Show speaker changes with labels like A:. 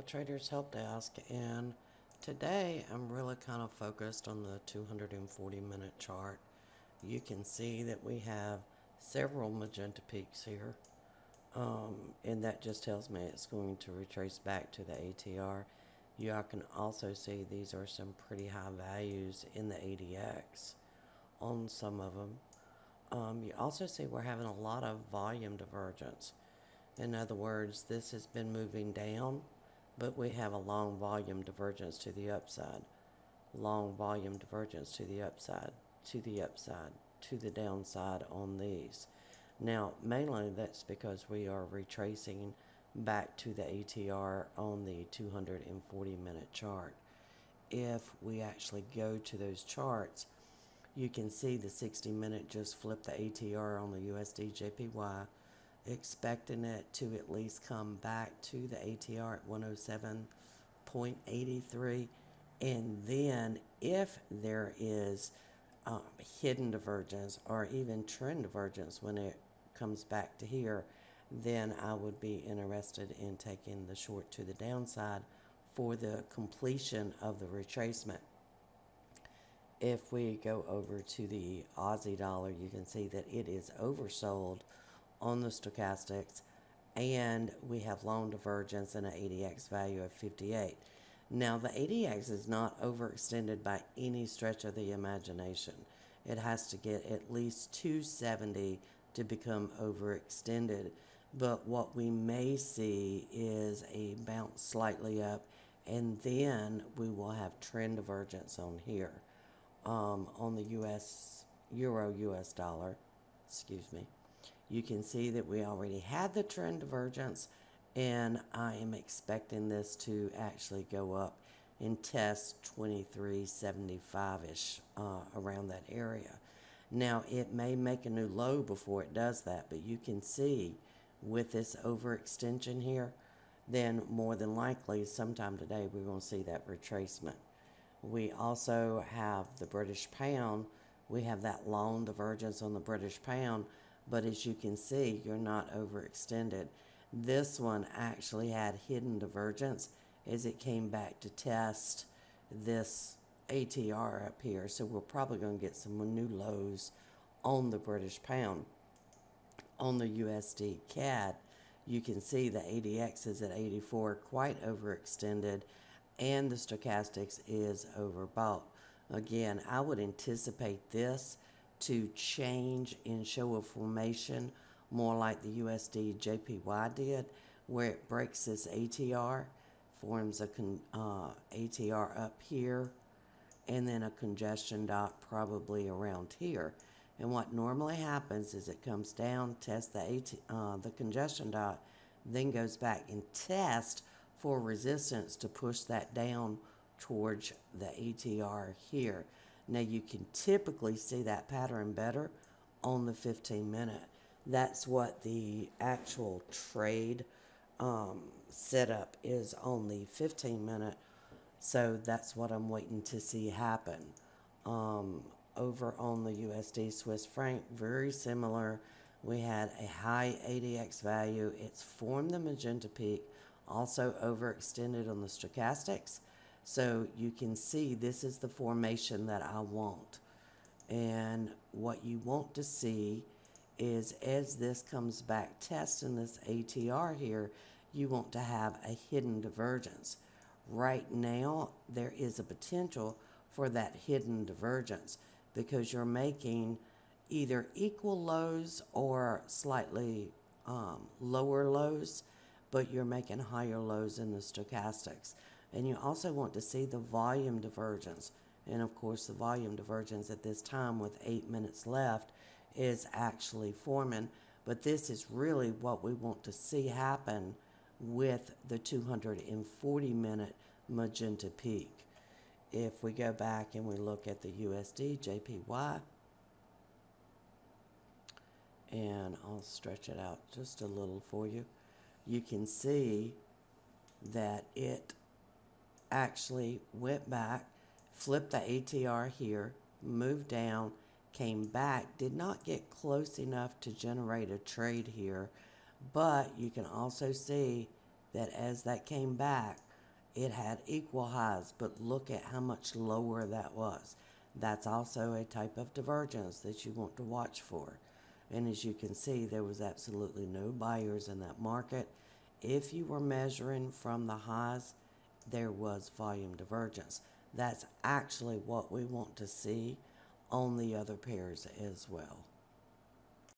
A: Traders Help Desk, and today I'm really kind of focused on the 240-minute chart. You can see that we have several magenta peaks here, and that just tells me it's going to retrace back to the ATR. You can also see these are some pretty high values in the ADX on some of them. You also see we're having a lot of volume divergence. In other words, this has been moving down, but we have a long volume divergence to the upside, long volume divergence to the upside, to the upside, to the downside on these. Now, mainly that's because we are retracing back to the ATR on the 240-minute chart. If we actually go to those charts, you can see the 60-minute just flipped the ATR on the USD JPY, expecting it to at least come back to the ATR at 107.83, and then if there is hidden divergence or even trend divergence when it comes back to here, then I would be interested in taking the short to the downside for the completion of the retracement. If we go over to the Aussie dollar, you can see that it is oversold on the stochastics, and we have long divergence and an ADX value of 58. Now, the ADX is not overextended by any stretch of the imagination. It has to get at least 270 to become overextended, but what we may see is a bounce slightly up, and then we will have trend divergence on here. On the Euro-US dollar, you can see that we already had the trend divergence, and I am expecting this to actually go up and test 23.75-ish around that area. Now, it may make a new low before it does that, but you can see with this overextension here, then more than likely sometime today we're going to see that retracement. We also have the British pound. We have that long divergence on the British pound, but as you can see, you're not overextended. This one actually had hidden divergence as it came back to test this ATR up here. So we're probably going to get some new lows on the British pound. On the USD CAD, you can see the ADX is at 84, quite overextended, and the stochastics is overbought. Again, I would anticipate this to change and show a formation more like the USD JPY did, where it breaks this ATR, forms a ATR up here, and then a congestion dot probably around here. And what normally happens is it comes down, tests the congestion dot, then goes back and tests for resistance to push that down towards the ATR here. Now you can typically see that pattern better on the 15-minute. That's what the actual trade setup is on the 15-minute. So that's what I'm waiting to see happen. Over on the USD Swiss franc, very similar. We had a high ADX value. It's formed the magenta peak, also overextended on the stochastics. So you can see this is the formation that I want. And what you want to see is as this comes back testing this ATR here, you want to have a hidden divergence. Right now, there is a potential for that hidden divergence because you're making either equal lows or slightly lower lows, but you're making higher lows in the stochastics. And you also want to see the volume divergence. And of course, the volume divergence at this time with 8 minutes left is actually forming. But this is really what we want to see happen with the 240-minute magenta peak. If we go back and we look at the USD JPY, and I'll stretch it out just a little for you, you can see that it actually went back, flipped the ATR here, moved down, came back, did not get close enough to generate a trade here, but you can also see that as that came back, it had equal highs, but look at how much lower that was. That's also a type of divergence that you want to watch for. And as you can see, there was absolutely no buyers in that market. If you were measuring from the highs, there was volume divergence. That's actually what we want to see on the other pairs as well.